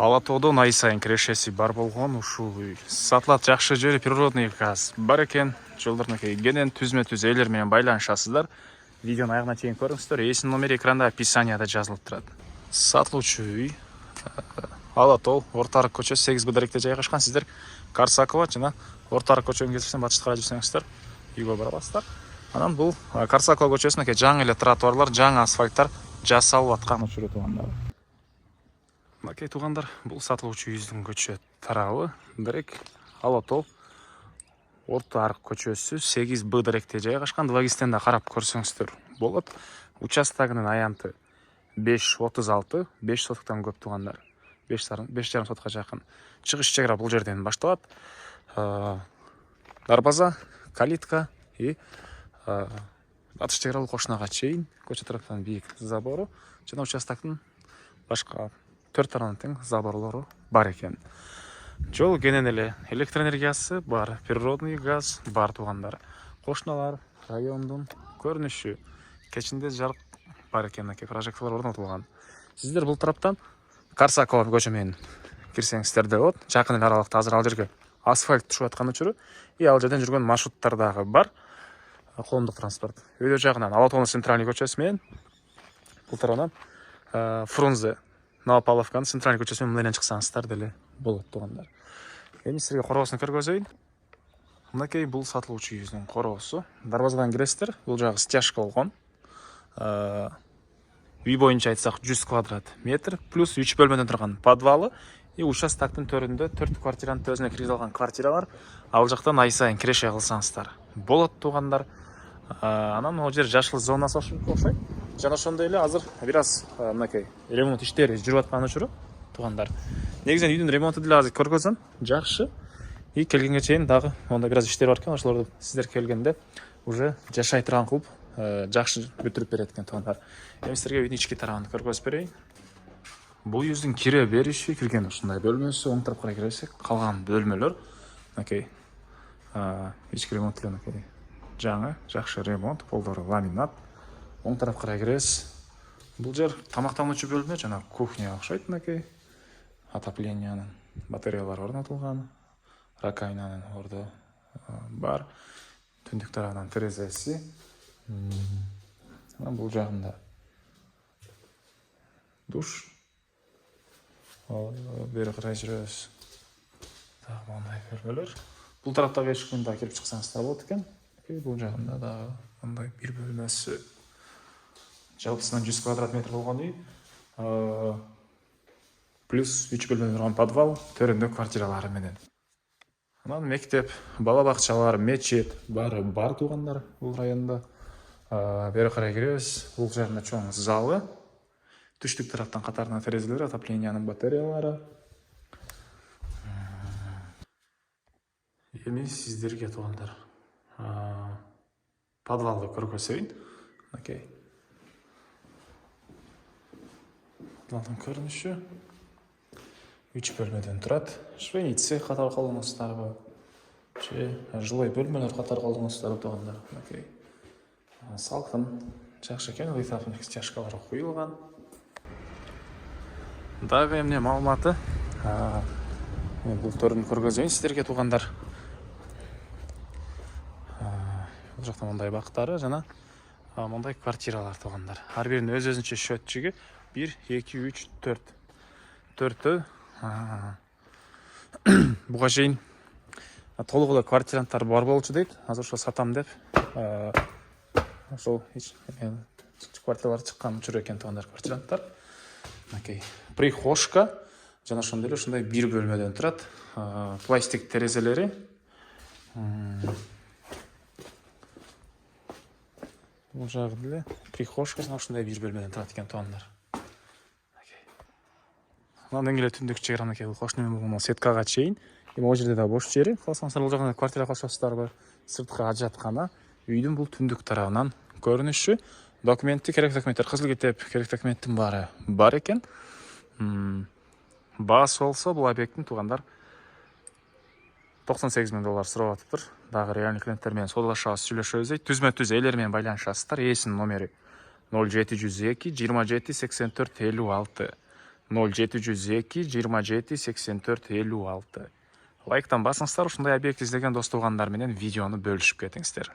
Алатоодон ай сайын кирешеси бар болгон ушул үй. Сатылат жакшы жери природный газ бар экен. Жолдордун кенен түзмө-түз элер менен байланышасыздар. Видеонун аягына чейин көрүңүздөр. Эсин номери экранда описанияда жазылып турат. Сатылуучу үй Алатоо Ортарык көчө 8 даректе жайгашкан. Сиздер Карсакова жана Ортарык көчөнүн кесиптен батышты карай жүрсөңүздөр үйгө бара аласыздар. Анан бул Карсакова көчөсүнө жаңы эле тротуарлар, жаңы асфальттар жасалып аткан учуру туугандар. Мынакей туугандар, бул сатылуучу үйүздүн көчө тарабы дирек Алатоо Ортарык көчөсү 8Б даректе жайгашкан. 2 кистен да карап көрсөңүздөр болот. Участогунун аянты 5,36, 5 соткадан көп туугандар. 5,5 сотка жакын. Чыгыш чегара бул жерден башталат. Дарбаза, калитка и атыш чегара кошунага чейин көчө тараптан бийик забору жана участоктун башка 4 тараптан тең заборлору бар экен. Жол кенен эле электр энергиясы бар, природный газ бар туугандар. Кошуналар райондун көрүнүшү, кечинде жарык бар экен, прожекторлор орнотулган. Сиздер бул тараптан Карсакова көчө менен кирсеңиздер да болот. Жакын эле аралыкта азыр ал жерге асфальт түшүп аткан учуру и ал жерден жүргөн маршруттар дагы бар. Коомдук транспорт. Өйдө жагынан Алатоонун центральный көчөсү менен бул тарабынан Фрунзе Новополовканын центральный көчөсү менен чыксаңыздар деле болот туугандар. Эми сизерге коробосун көргөзөйүн. Мынакей бул сатылуучу үйүздүн коробосу. Дарбазадан киресиздер. Бул жагы стяжка болгон. Үй боюнча айтсак 100 квадрат метр плюс 3 бөлмөдөн турган подвалы и участоктун төрүндө 4 квартиранын өзүнө киргизе алган квартиралар. Ал жактан ай сайын киреше кылсаңыздар болот туугандар. Анан могу жер жашыл зонасы окшойт. Жана ошондой эле азыр бир аз мынакей ремонт иштери жүрүп аткан учуру туугандар. Негизинен үйдүн ремонту деле азыр көргөзөм, жакшы. И келгенге чейин дагы монда бир аз иштер бар экен, ошолорду сиздер келгенде уже жашай турган кылып жакшы бүтүрүп берет экен туугандар. Эми сиздерге үйдүн ички тарабын көргөзүп берейин. Бул үйдүн кире бериши, кирген ушундай бөлмөсү, оң тарапка киресек, калган бөлмөлөр мынакей ички ремонт эле мынакей жаңы, жакшы ремонт, полдору ламинат. Оң тарапка карай киресиз. Бул жер тамактануучу бөлмө жана кухня окшойт мынакей. Отоплениянын батареялары орнотулган. Раковинанын ордо бар. Түндүк тарабынан терезеси. Анан бул жагында душ. Бери карай жүрөбүз. Так, мындай бөлмөлөр. Бул тараптагы эшиктен да кирип чыксаңыздар болот экен. Бул жагында дагы мындай бир бөлмөсү. Жалпысынан 100 квадрат метр болгон үй. Плюс 3 бөлмөдөн турган подвал, төрүндө квартиралары менен. Анан мектеп, бала бакчалар, мечет баары бар туугандар бул райондо. Бери карай киребиз. Бул жерде чоң залы. Түштүк тараптан катарына терезелер, отоплениянын батареялары. Эми сиздерге туугандар подвалды көргөзөйүн. Окей. Подвалдын көрүнүшү 3 бөлмөдөн турат. Швейнице катары колдоносуздарбы? Же жилой бөлмөлөр катары колдоносуздарбы туугандар? Окей. Салкын жакшы экен, ыйтаптын стяжкалары куюлган. Дагы эмне маалыматы? Бул төрүн көргөзөйүн сиздерге туугандар. Бул жакта мындай бактары жана мындай квартиралар туугандар. Ар биринин өз-өзүнчө счётчугу 1, 2, 3, 4. 4төө буга чейин толук эле квартиранттар бар болчу дейт. Азыр ошо сатам деп ошол квартиралар чыккан учур экен туугандар квартиранттар. Мынакей прихожка жана ошондой эле ушундай бир бөлмөдөн турат. Пластик терезелери. Бул жагы деле прихожка жана ушундай бир бөлмөдөн турат экен туугандар. Анан эле түндүк чегара мынакей кошуна менен болгон сеткага чейин. Эми ал жерде да бош жери. Калсаңыздар бул жагына квартира калышасыздарбы? Сырткы ажаткана. Үйдүн бул түндүк тарабынан көрүнүшү. Документи, керек документтер, кызыл китеп, керек документтин баары бар экен. Баасы болсо бул объекттин туугандар $98,000 сурап атыптыр. Дагы реальный клиенттер менен саудалашабыз, сүйлөшөбүз. Түзмө-түз элер менен байланышасыздар. Эсин номери 0702 27 84 56. 0702 27 84 56. Лайктан басыңыздар, ушундай объект издеген дос туугандар менен видеону бөлүшүп кетиңиздер.